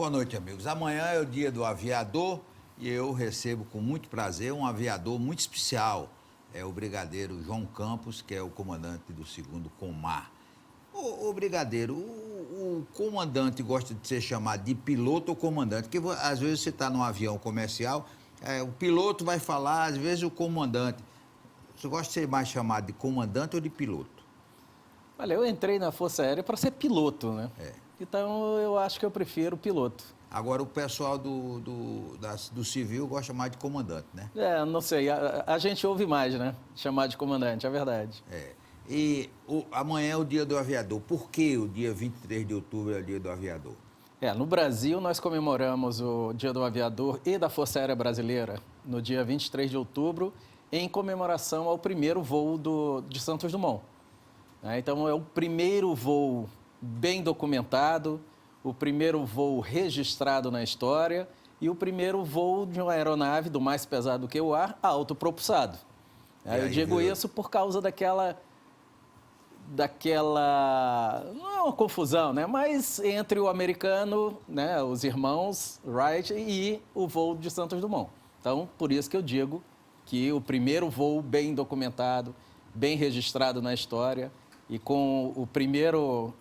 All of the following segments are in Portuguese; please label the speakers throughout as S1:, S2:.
S1: boa noite, amigos. Amanhã é o dia do aviador e eu recebo com muito prazer um aviador muito especial. É o brigadeiro João Campos, que é o comandante do 2º Comar. Ô brigadeiro, o comandante gosta de ser chamado de piloto ou comandante? Porque às vezes você está num avião comercial, o piloto vai falar, às vezes o comandante. Você gosta de ser mais chamado de comandante ou de piloto?
S2: Olha, eu entrei na Força Aérea para ser piloto, né?
S1: É.
S2: Então, eu acho que eu prefiro piloto.
S1: Agora, o pessoal do civil gosta mais de comandante, né?
S2: Não sei, a gente ouve mais, né? Chamar de comandante, é verdade.
S1: E amanhã é o dia do aviador. Por que o dia 23 de outubro é o dia do aviador?
S2: No Brasil, nós comemoramos o Dia do Aviador e da Força Aérea Brasileira no dia 23 de outubro, em comemoração ao primeiro voo de Santos Dumont. Então, é o primeiro voo bem documentado, o primeiro voo registrado na história e o primeiro voo de uma aeronave do mais pesado que o ar, autopropulsado. Eu digo isso por causa daquela, não é uma confusão, né? Mas entre o americano, né, os irmãos Wright e o voo de Santos Dumont. Então, por isso que eu digo que o primeiro voo bem documentado, bem registrado na história e com o primeiro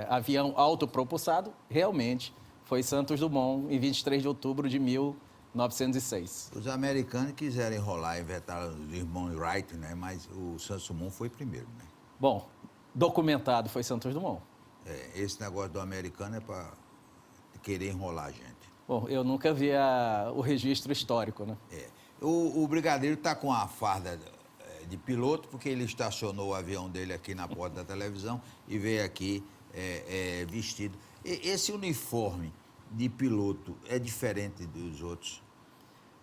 S2: avião autopropulsado, realmente foi Santos Dumont, em 23 de outubro de 1906.
S1: Os americanos quiseram enrolar, inventaram os irmãos Wright, né? Mas o Santos Dumont foi primeiro, né?
S2: Bom, documentado foi Santos Dumont.
S1: Esse negócio do americano é para querer enrolar a gente.
S2: Bom, eu nunca vi o registro histórico, né?
S1: O brigadeiro está com a farda de piloto, porque ele estacionou o avião dele aqui na porta da televisão e veio aqui vestido. Esse uniforme de piloto é diferente dos outros?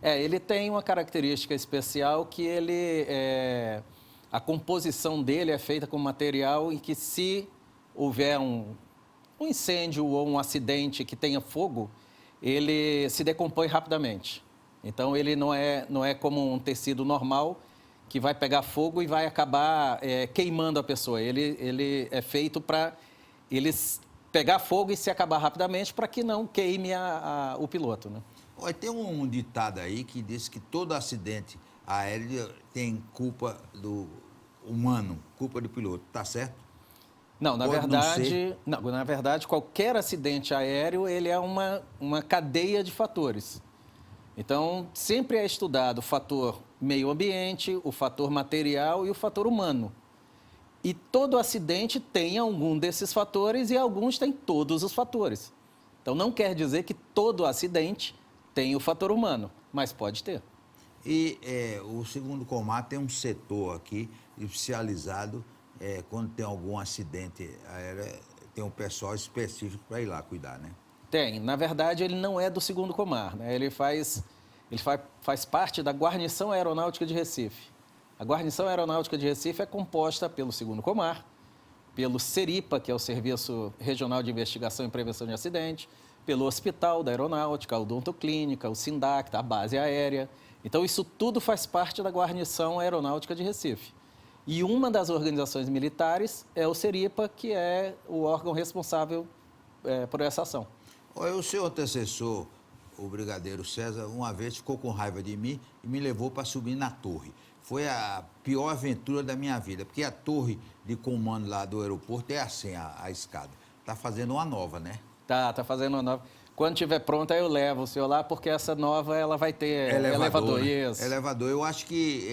S2: Ele tem uma característica especial que a composição dele é feita com material em que, se houver um incêndio ou um acidente que tenha fogo, ele se decompõe rapidamente. Então, ele não é como um tecido normal que vai pegar fogo e vai acabar queimando a pessoa. Ele é feito para ele pegar fogo e se acabar rapidamente para que não queime o piloto, né?
S1: Olha, tem um ditado aí que diz que todo acidente aéreo tem culpa do humano, culpa do piloto. Tá certo?
S2: Não, na verdade, qualquer acidente aéreo ele é uma cadeia de fatores. Então, sempre é estudado o fator meio ambiente, o fator material e o fator humano. E todo acidente tem algum desses fatores e alguns têm todos os fatores. Então, não quer dizer que todo acidente tem o fator humano, mas pode ter.
S1: E o 2º Comar tem um setor aqui especializado, quando tem algum acidente aéreo, tem um pessoal específico para ir lá cuidar, né?
S2: Tem. Na verdade, ele não é do 2º Comar, né? Ele faz parte da Guarnição Aeronáutica de Recife. A Guarnição Aeronáutica de Recife é composta pelo 2º Comar, pelo SERIPA, que é o Serviço Regional de Investigação e Prevenção de Acidente, pelo Hospital da Aeronáutica, a Odontoclínica, o SINDACTA, a Base Aérea. Então, isso tudo faz parte da Guarnição Aeronáutica de Recife. E uma das organizações militares é o SERIPA, que é o órgão responsável por essa ação.
S1: Olha, o seu antecessor, o brigadeiro César, uma vez ficou com raiva de mim e me levou para subir na torre. Foi a pior aventura da minha vida, porque a torre de comando lá do aeroporto é assim, a escada. Está fazendo uma nova, né?
S2: Tá fazendo uma nova. Quando estiver pronta, eu levo o senhor lá, porque essa nova ela vai ter elevador.
S1: Né?
S2: Isso.
S1: Elevador. Eu acho que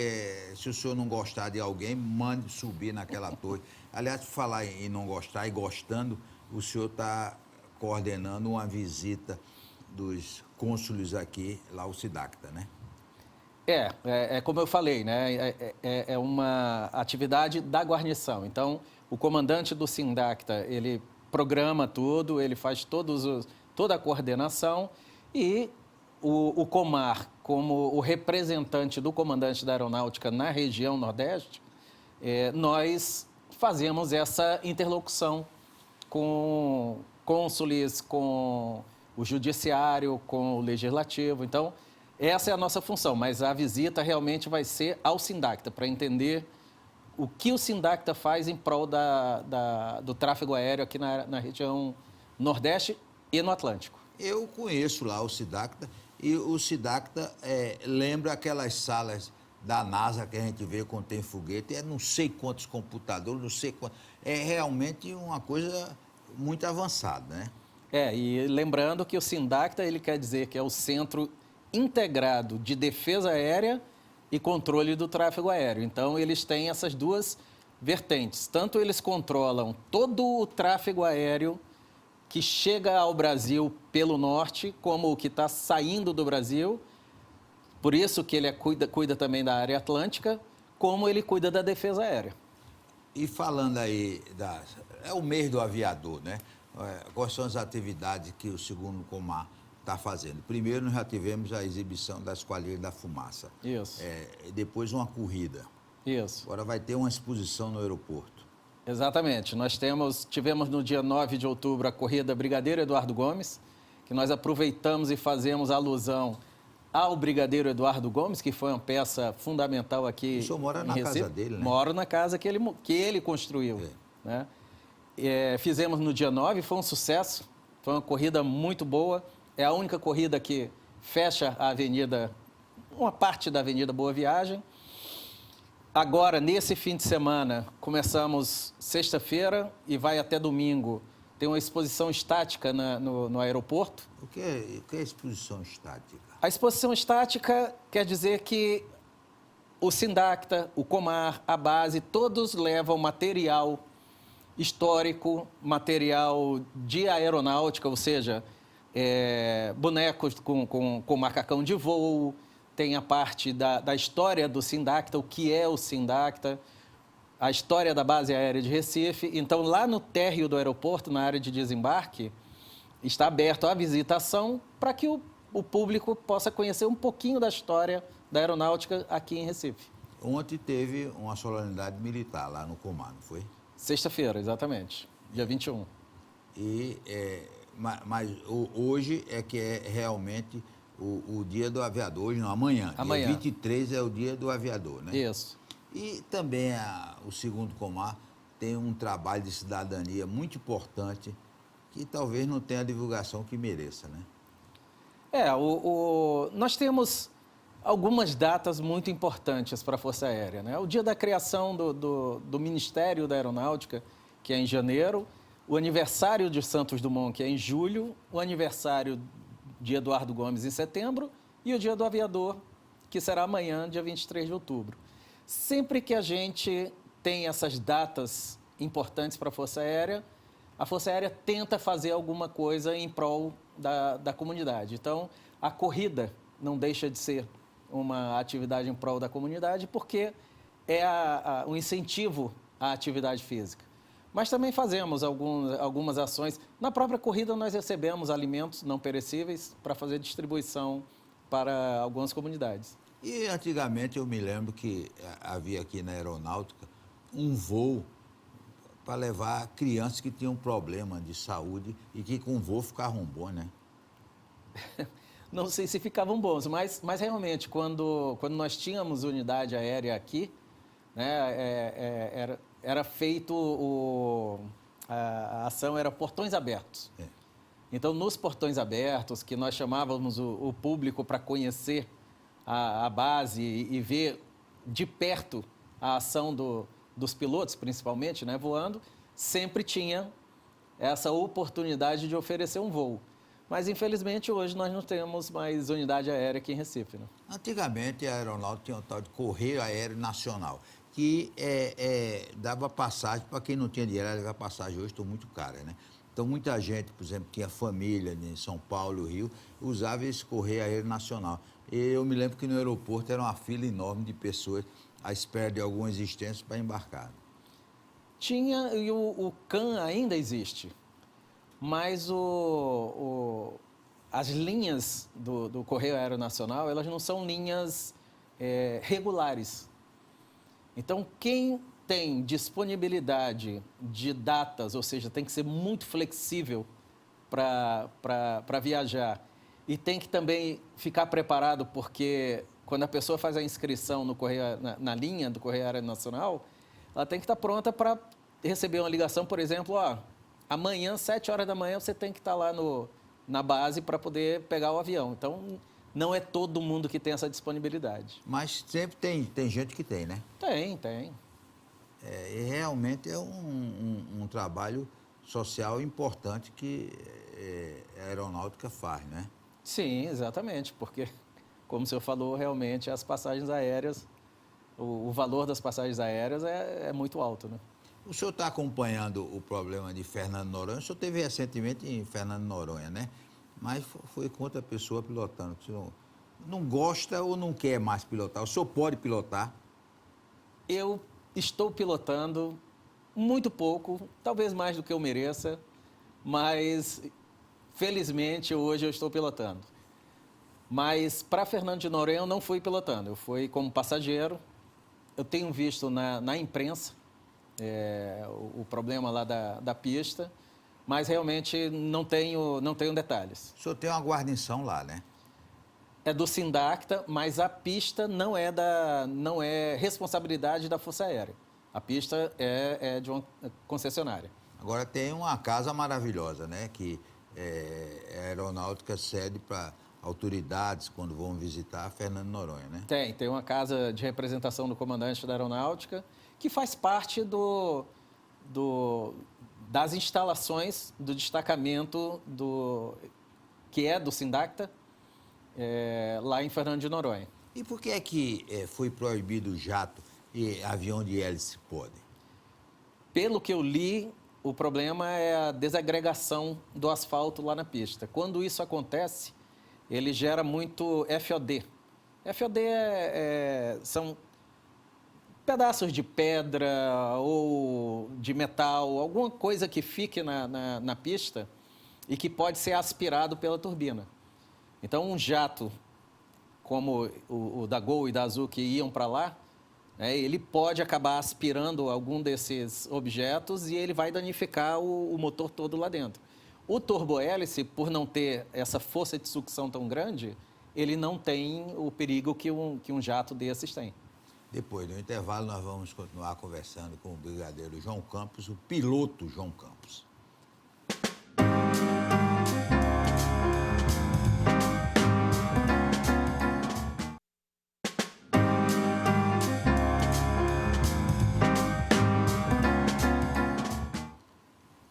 S1: se o senhor não gostar de alguém, mande subir naquela torre. Aliás, por falar em não gostar e gostando, o senhor está coordenando uma visita dos cônsules aqui, lá o SINDACTA, né?
S2: Como eu falei, né? É uma atividade da guarnição. Então, o comandante do SINDACTA, ele programa tudo, ele faz toda a coordenação e o Comar, como o representante do comandante da aeronáutica na região Nordeste, nós fazemos essa interlocução com cônsules, com o judiciário, com o legislativo. Então, essa é a nossa função, mas a visita realmente vai ser ao SINDACTA, para entender o que o SINDACTA faz em prol do tráfego aéreo aqui na região Nordeste e no Atlântico.
S1: Eu conheço lá o Sidacta, e o Sidacta lembra aquelas salas da NASA que a gente vê quando tem foguete, não sei quantos computadores, não sei quantos. É realmente uma coisa muito avançada, né?
S2: E lembrando que o SINDACTA, ele quer dizer que é o Centro Integrado de Defesa Aérea e Controle do Tráfego Aéreo. Então, eles têm essas duas vertentes. Tanto eles controlam todo o tráfego aéreo que chega ao Brasil pelo norte, como o que está saindo do Brasil. Por isso que ele cuida também da área atlântica, como ele cuida da defesa aérea.
S1: E falando aí, é o mês do aviador, né? Quais são as atividades que o segundo Comar está fazendo? Primeiro, nós já tivemos a exibição da Esquadrilha da Fumaça.
S2: Isso.
S1: Depois, uma corrida.
S2: Isso.
S1: Agora vai ter uma exposição no aeroporto.
S2: Exatamente. Nós tivemos no dia 9 de outubro a corrida Brigadeiro Eduardo Gomes, que nós aproveitamos e fazemos alusão ao Brigadeiro Eduardo Gomes, que foi uma peça fundamental aqui.
S1: O senhor mora na casa dele, né?
S2: Moro na casa que ele construiu. Né? Fizemos no dia 9, foi um sucesso, foi uma corrida muito boa. É a única corrida que fecha a avenida, uma parte da Avenida Boa Viagem. Agora, nesse fim de semana, começamos sexta-feira e vai até domingo. Tem uma exposição estática no aeroporto.
S1: O que é exposição estática?
S2: A exposição estática quer dizer que o SINDACTA, o Comar, a base, todos levam material histórico, material de aeronáutica, ou seja, bonecos com macacão de voo, tem a parte da história do SINDACTA, o que é o SINDACTA, a história da base aérea de Recife. Então, lá no térreo do aeroporto, na área de desembarque, está aberto à visitação para que o público possa conhecer um pouquinho da história da aeronáutica aqui em Recife.
S1: Ontem teve uma solenidade militar lá no Comar, não foi?
S2: Sexta-feira, exatamente, dia 21.
S1: Mas hoje é que é realmente o dia do aviador, hoje não, amanhã.
S2: Amanhã.
S1: Dia 23 é o dia do aviador, né?
S2: Isso.
S1: E também o segundo Comar tem um trabalho de cidadania muito importante que talvez não tenha a divulgação que mereça, né?
S2: Nós temos algumas datas muito importantes para a Força Aérea, né? O dia da criação do Ministério da Aeronáutica, que é em janeiro, o aniversário de Santos Dumont, que é em julho, o aniversário de Eduardo Gomes em setembro e o dia do aviador, que será amanhã, dia 23 de outubro. Sempre que a gente tem essas datas importantes para a Força Aérea tenta fazer alguma coisa em prol da comunidade. Então, a corrida não deixa de ser uma atividade em prol da comunidade, porque é um incentivo à atividade física. Mas também fazemos algumas ações. Na própria corrida, nós recebemos alimentos não perecíveis para fazer distribuição para algumas comunidades.
S1: E antigamente eu me lembro que havia aqui na aeronáutica um voo para levar crianças que tinham problema de saúde e que com o voo ficavam bons, né?
S2: Não sei se ficavam bons, mas realmente, quando nós tínhamos unidade aérea aqui, né, era feito, a ação era portões abertos. Então, nos portões abertos, que nós chamávamos o público para conhecer a base e ver de perto a ação dos pilotos, principalmente, né, voando, sempre tinha essa oportunidade de oferecer um voo. Mas, infelizmente, hoje nós não temos mais unidade aérea aqui em Recife, né?
S1: Antigamente, a aeronáutica tinha um tal de Correio Aéreo Nacional, que dava passagem para quem não tinha dinheiro, levar passagem hoje estão muito caras, né? Então, muita gente, por exemplo, tinha família em São Paulo, Rio, usava esse Correio Aéreo Nacional. E eu me lembro que no aeroporto era uma fila enorme de pessoas à espera de alguma existência para embarcar.
S2: Tinha, e o CAN ainda existe, mas as linhas do Correio Aéreo Nacional, elas não são linhas regulares. Então, quem tem disponibilidade de datas, ou seja, tem que ser muito flexível para viajar e tem que também ficar preparado, porque quando a pessoa faz a inscrição no Correio, na linha do Correio Aéreo Nacional, ela tem que estar pronta para receber uma ligação, por exemplo, amanhã, 7 horas da manhã, você tem que estar lá no na base para poder pegar o avião. Então, não é todo mundo que tem essa disponibilidade.
S1: Mas sempre tem gente que tem, né?
S2: Tem.
S1: E realmente é um trabalho social importante que a aeronáutica faz, né?
S2: Sim, exatamente, porque, como o senhor falou, realmente as passagens aéreas, o valor das passagens aéreas é muito alto, né?
S1: O senhor está acompanhando o problema de Fernando Noronha? O senhor esteve recentemente em Fernando Noronha, né? Mas foi com outra pessoa pilotando. O senhor não gosta ou não quer mais pilotar? O senhor pode pilotar?
S2: Eu estou pilotando muito pouco, talvez mais do que eu mereça, mas felizmente hoje eu estou pilotando. Mas para Fernando de Noronha eu não fui pilotando, eu fui como passageiro. Eu tenho visto na imprensa o problema lá da pista, mas realmente não tenho detalhes.
S1: O senhor tem uma guarnição lá, né?
S2: É do Sindacta, mas a pista não é responsabilidade da Força Aérea. A pista é de uma concessionária.
S1: Agora tem uma casa maravilhosa, né? Que a aeronáutica cede para autoridades quando vão visitar Fernando Noronha, né?
S2: Tem uma casa de representação do comandante da aeronáutica que faz parte das instalações do destacamento que é do Sindacta, lá em Fernando de Noronha.
S1: E por que é que foi proibido o jato e avião de hélice pode?
S2: Pelo que eu li, o problema é a desagregação do asfalto lá na pista. Quando isso acontece, ele gera muito FOD. FOD são pedaços de pedra ou de metal, alguma coisa que fique na pista e que pode ser aspirado pela turbina. Então, um jato, como o da Gol e da Azul que iam para lá, ele pode acabar aspirando algum desses objetos e ele vai danificar o motor todo lá dentro. O turbohélice, por não ter essa força de sucção tão grande, ele não tem o perigo que um jato desses tem.
S1: Depois do intervalo, nós vamos continuar conversando com o brigadeiro João Campos, o piloto João Campos.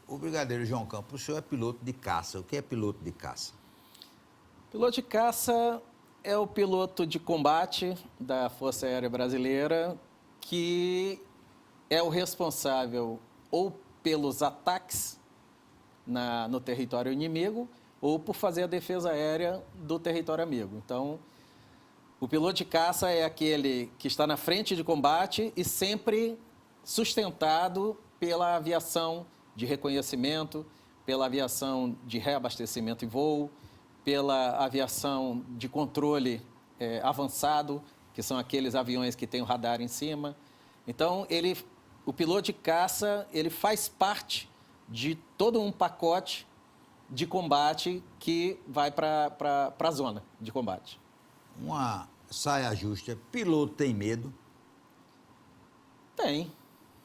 S1: O brigadeiro João Campos, o senhor é piloto de caça. O que é piloto de caça?
S2: Piloto de caça é o piloto de combate da Força Aérea Brasileira que é o responsável ou pelos ataques no território inimigo ou por fazer a defesa aérea do território amigo. Então, o piloto de caça é aquele que está na frente de combate e sempre sustentado pela aviação de reconhecimento, pela aviação de reabastecimento e voo, pela aviação de controle avançado, que são aqueles aviões que têm o radar em cima. Então, o piloto de caça, ele faz parte de todo um pacote de combate que vai para a zona de combate.
S1: Uma saia justa. Piloto tem medo?
S2: Tem.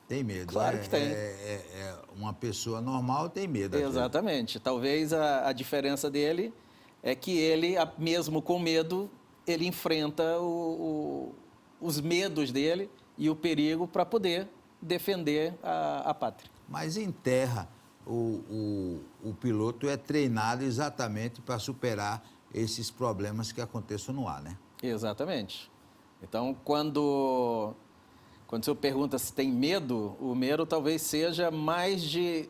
S1: Tem medo.
S2: Claro que tem.
S1: Uma pessoa normal tem medo.
S2: Exatamente. Talvez a diferença dele é que ele, mesmo com medo, ele enfrenta os medos dele e o perigo para poder defender a pátria.
S1: Mas em terra, o piloto é treinado exatamente para superar esses problemas que aconteçam no ar, né?
S2: Exatamente. Então, quando o senhor pergunta se tem medo, o medo talvez seja mais de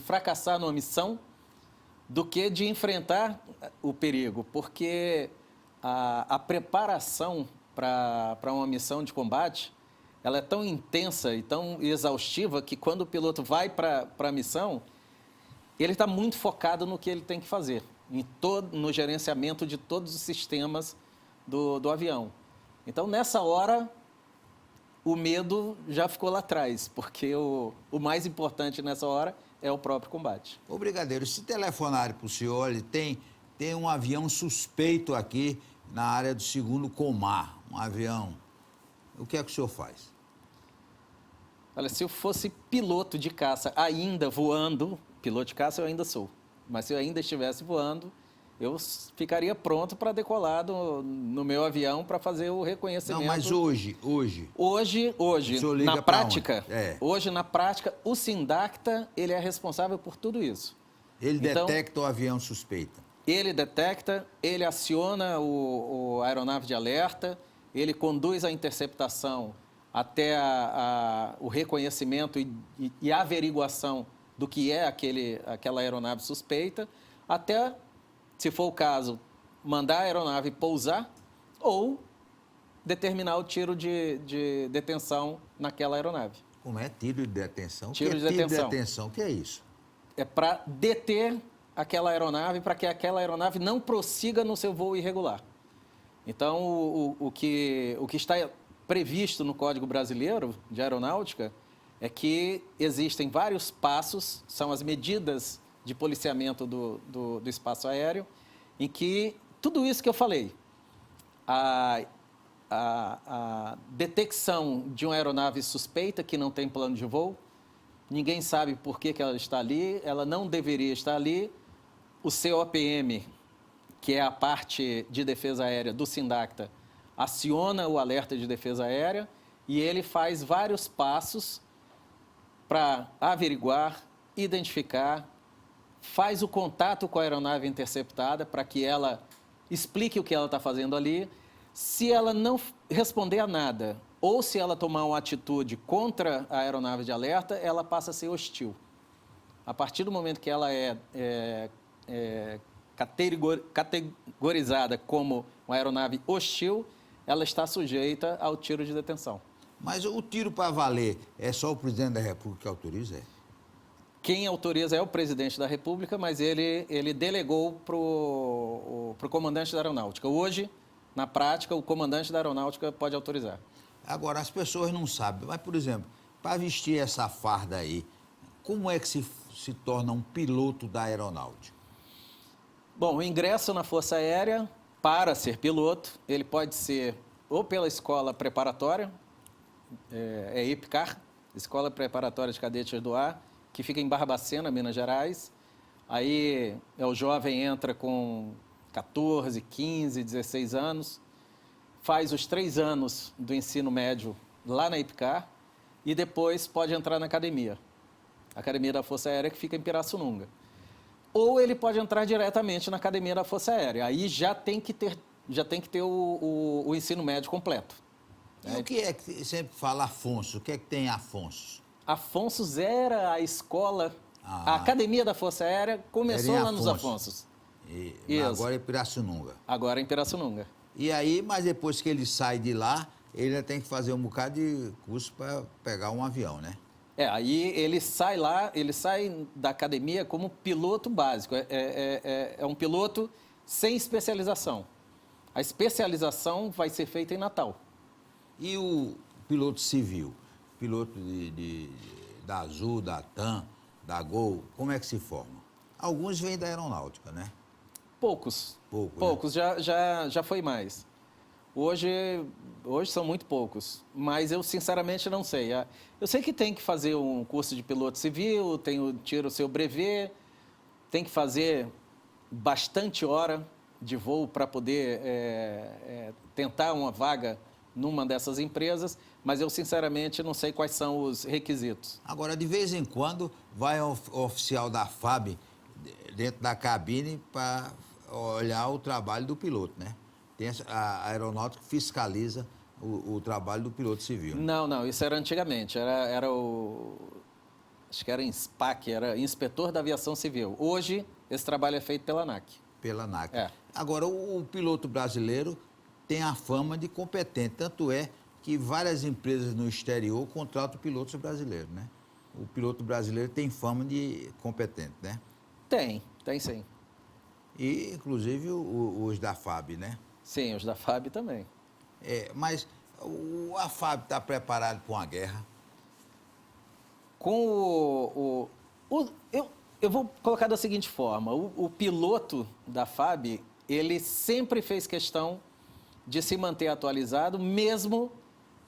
S2: fracassar numa missão do que de enfrentar o perigo, porque a preparação para uma missão de combate, ela é tão intensa e tão exaustiva que quando o piloto vai para a missão, ele está muito focado no que ele tem que fazer, no gerenciamento de todos os sistemas do avião. Então, nessa hora, o medo já ficou lá atrás, porque o mais importante nessa hora é o próprio combate.
S1: Ô, brigadeiro, se telefonarem para o senhor, ele tem um avião suspeito aqui na área do 2º Comar, um avião. O que é que o senhor faz?
S2: Olha, se eu fosse piloto de caça ainda voando, piloto de caça eu ainda sou, mas se eu ainda estivesse voando, eu ficaria pronto para decolar no meu avião para fazer o reconhecimento.
S1: Não, mas hoje.
S2: Hoje,
S1: O senhor liga
S2: na
S1: pra
S2: prática,
S1: onde? É.
S2: hoje na prática, o Sindacta, ele é responsável por tudo isso.
S1: Ele
S2: Então,
S1: detecta o avião suspeita.
S2: ele detecta, ele aciona a aeronave de alerta, ele conduz a interceptação até o reconhecimento e a averiguação do que é aquela aeronave suspeita, até, se for o caso, mandar a aeronave pousar ou determinar o tiro de detenção naquela aeronave.
S1: Como é tiro de detenção?
S2: Tiro
S1: O que
S2: de
S1: é tiro
S2: detenção.
S1: de detenção? O que é isso?
S2: É para deter aquela aeronave, para que aquela aeronave não prossiga no seu voo irregular. Então, o que está previsto no Código Brasileiro de Aeronáutica é que existem vários passos, são as medidas de policiamento do espaço aéreo, em que tudo isso que eu falei, a detecção de uma aeronave suspeita que não tem plano de voo, ninguém sabe por que ela está ali, ela não deveria estar ali, o COPM, que é a parte de defesa aérea do Sindacta, aciona o alerta de defesa aérea e ele faz vários passos para averiguar, identificar, faz o contato com a aeronave interceptada para que ela explique o que ela está fazendo ali. Se ela não responder a nada ou se ela tomar uma atitude contra a aeronave de alerta, ela passa a ser hostil. A partir do momento que ela é categorizada como uma aeronave hostil, ela está sujeita ao tiro de detenção.
S1: Mas o tiro para valer é só o presidente da República que autoriza?
S2: Quem autoriza é o presidente da República, mas ele delegou para o comandante da aeronáutica. Hoje, na prática, o comandante da aeronáutica pode autorizar.
S1: Agora, as pessoas não sabem, mas, por exemplo, para vestir essa farda aí, como é que se torna um piloto da aeronáutica?
S2: Bom, o ingresso na Força Aérea, para ser piloto, ele pode ser ou pela escola preparatória, é IPCAR, Escola Preparatória de Cadetes do Ar, que fica em Barbacena, Minas Gerais. Aí o jovem entra com 14, 15, 16 anos, faz os 3 anos do ensino médio lá na IPCAR e depois pode entrar na academia. A Academia da Força Aérea que fica em Pirassununga. Ou ele pode entrar diretamente na Academia da Força Aérea. Aí já tem que ter o ensino médio completo.
S1: E o que é que sempre fala Afonso? O que é que tem Afonso?
S2: Afonsos era a escola, a Academia da Força Aérea começou lá nos Afonsos.
S1: Agora é Pirassununga.
S2: Agora é em Pirassununga.
S1: E aí, mas depois que ele sai de lá, ele tem que fazer um bocado de curso para pegar um avião, né?
S2: Aí ele sai da academia como piloto básico. É um piloto sem especialização. A especialização vai ser feita em Natal.
S1: E o piloto civil? Piloto da Azul, da TAM, da Gol, como é que se forma? Alguns vêm da aeronáutica, né?
S2: Poucos.
S1: Poucos,
S2: né? Já foi mais. Hoje são muito poucos, mas eu sinceramente não sei. Eu sei que tem que fazer um curso de piloto civil, tira o seu brevet, tem que fazer bastante hora de voo para poder tentar uma vaga numa dessas empresas, mas eu sinceramente não sei quais são os requisitos.
S1: Agora, de vez em quando, vai um oficial da FAB dentro da cabine para olhar o trabalho do piloto, né? A aeronáutica fiscaliza o trabalho do piloto civil.
S2: Não, isso era antigamente, acho que era INSPAC, era Inspetor da Aviação Civil. Hoje, esse trabalho é feito pela ANAC.
S1: Pela ANAC.
S2: É.
S1: Agora, o piloto brasileiro tem a fama de competente, tanto é que várias empresas no exterior contratam pilotos brasileiros, né? O piloto brasileiro tem fama de competente, né?
S2: Tem sim.
S1: E, inclusive, os da FAB, né?
S2: Sim, os da FAB também.
S1: Mas a FAB está preparada para uma guerra?
S2: Eu vou colocar da seguinte forma, o piloto da FAB, ele sempre fez questão de se manter atualizado, mesmo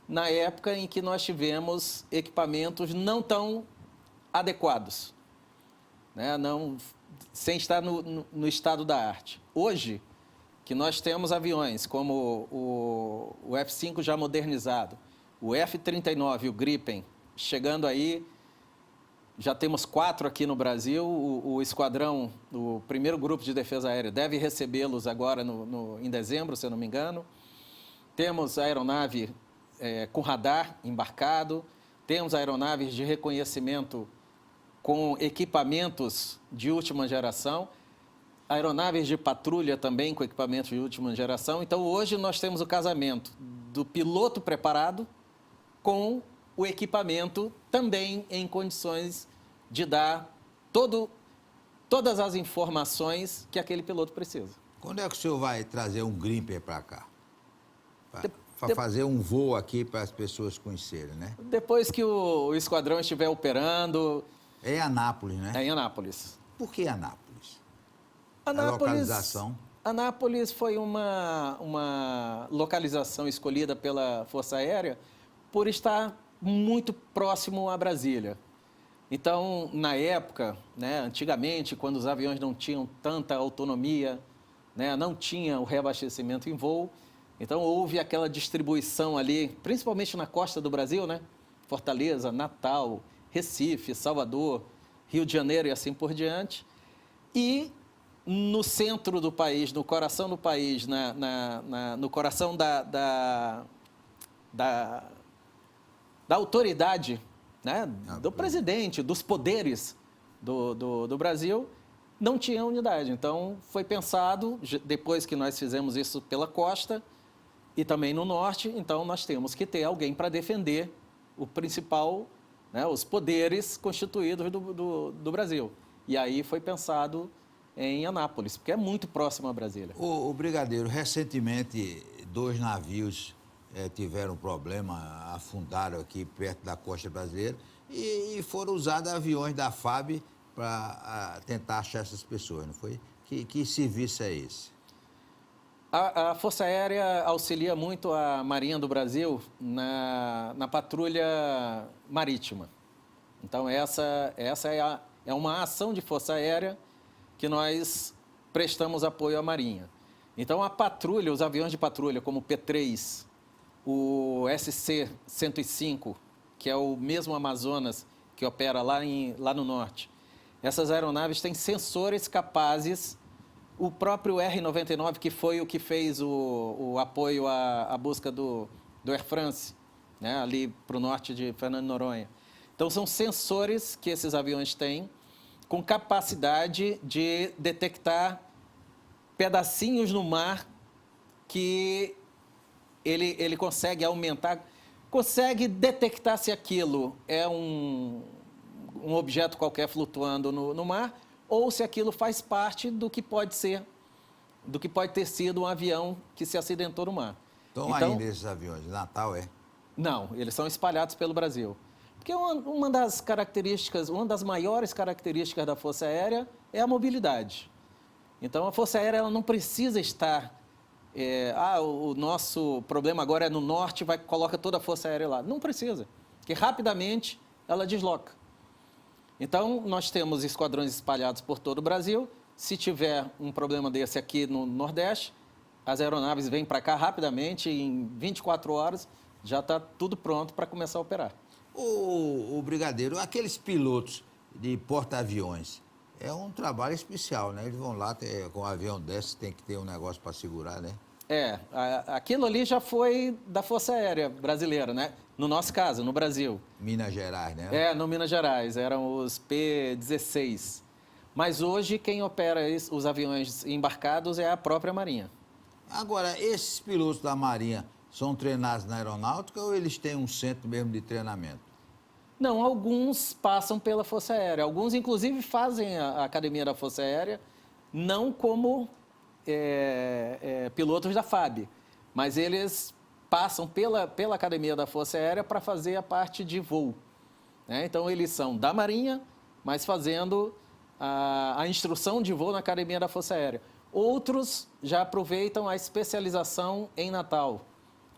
S2: na época em que nós tivemos equipamentos não tão adequados, né? sem estar no estado da arte. Hoje, que nós temos aviões como o F-5 já modernizado, o F-39 e o Gripen chegando aí, já temos 4 aqui no Brasil, o esquadrão, o primeiro grupo de defesa aérea deve recebê-los agora em dezembro, se eu não me engano. Temos a aeronave com radar embarcado, temos aeronaves de reconhecimento com equipamentos de última geração, aeronaves de patrulha também com equipamentos de última geração. Então, hoje nós temos o casamento do piloto preparado com o equipamento também em condições de dar todas as informações que aquele piloto precisa.
S1: Quando é que o senhor vai trazer um Gripen para cá? Para fazer um voo aqui para as pessoas conhecerem, né?
S2: Depois que o esquadrão estiver operando...
S1: É em Anápolis, né?
S2: É em Anápolis.
S1: Por que Anápolis?
S2: Anápolis,
S1: a localização?
S2: Anápolis foi uma localização escolhida pela Força Aérea por estar muito próximo a Brasília. Então, na época, né, antigamente, quando os aviões não tinham tanta autonomia, né, não tinha o reabastecimento em voo, então houve aquela distribuição ali, principalmente na costa do Brasil, né? Fortaleza, Natal, Recife, Salvador, Rio de Janeiro e assim por diante. E no centro do país, no coração do país, no coração da autoridade, né, do presidente, dos poderes do Brasil, não tinha unidade. Então, foi pensado, depois que nós fizemos isso pela costa e também no norte, então nós temos que ter alguém para defender o principal, né, os poderes constituídos do Brasil. E aí foi pensado em Anápolis, porque é muito próximo a Brasília.
S1: O brigadeiro, recentemente, 2 navios tiveram problema, afundaram aqui perto da costa brasileira e foram usados aviões da FAB para tentar achar essas pessoas, não foi? Que serviço é esse?
S2: A Força Aérea auxilia muito a Marinha do Brasil na patrulha marítima. Então, essa é uma ação de Força Aérea que nós prestamos apoio à Marinha. Então, a patrulha, os aviões de patrulha, como o P-3, o SC-105, que é o mesmo Amazonas que opera lá no norte, essas aeronaves têm sensores capazes. O próprio R-99, que foi o que fez o apoio à busca do Air France, né, ali para o norte de Fernando de Noronha. Então, são sensores que esses aviões têm com capacidade de detectar pedacinhos no mar que ele consegue aumentar, consegue detectar se aquilo é um objeto qualquer flutuando no mar ou se aquilo faz parte do que pode ter sido um avião que se acidentou no mar.
S1: Então, ainda esses aviões de Natal, é?
S2: Não, eles são espalhados pelo Brasil. Porque uma das maiores características da Força Aérea é a mobilidade. Então, a Força Aérea ela não precisa estar... o nosso problema agora é no norte, coloca toda a Força Aérea lá. Não precisa, porque rapidamente ela desloca. Então, nós temos esquadrões espalhados por todo o Brasil. Se tiver um problema desse aqui no Nordeste, as aeronaves vêm para cá rapidamente, em 24 horas já está tudo pronto para começar a operar.
S1: O brigadeiro, aqueles pilotos de porta-aviões, é um trabalho especial, né? Eles vão lá, com um avião desse, tem que ter um negócio para segurar, né?
S2: Aquilo ali já foi da Força Aérea Brasileira, né? No nosso caso, no Brasil.
S1: Minas Gerais, né?
S2: No Minas Gerais, eram os P-16. Mas hoje quem opera os aviões embarcados é a própria Marinha.
S1: Agora, esses pilotos da Marinha são treinados na aeronáutica ou eles têm um centro mesmo de treinamento?
S2: Não, alguns passam pela Força Aérea. Alguns, inclusive, fazem a academia da Força Aérea, não como pilotos da FAB, mas eles passam pela academia da Força Aérea para fazer a parte de voo, né? Então, eles são da Marinha, mas fazendo a instrução de voo na academia da Força Aérea. Outros já aproveitam a especialização em Natal,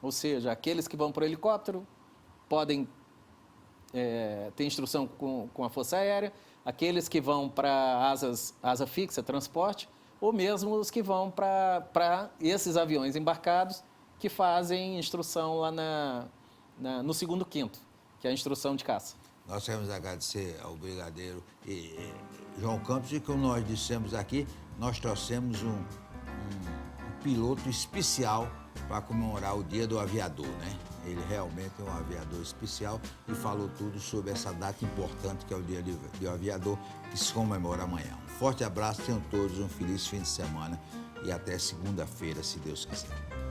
S2: ou seja, aqueles que vão para o helicóptero podem têm instrução com a Força Aérea, aqueles que vão para asa fixa, transporte, ou mesmo os que vão para esses aviões embarcados que fazem instrução lá no segundo quinto, que é a instrução de caça.
S1: Nós queremos agradecer ao brigadeiro João Campos e, como nós dissemos aqui, nós trouxemos um piloto especial para comemorar o Dia do Aviador, né? Ele realmente é um aviador especial e falou tudo sobre essa data importante que é o Dia do Aviador, que se comemora amanhã. Um forte abraço, tenham todos um feliz fim de semana e até segunda-feira, se Deus quiser.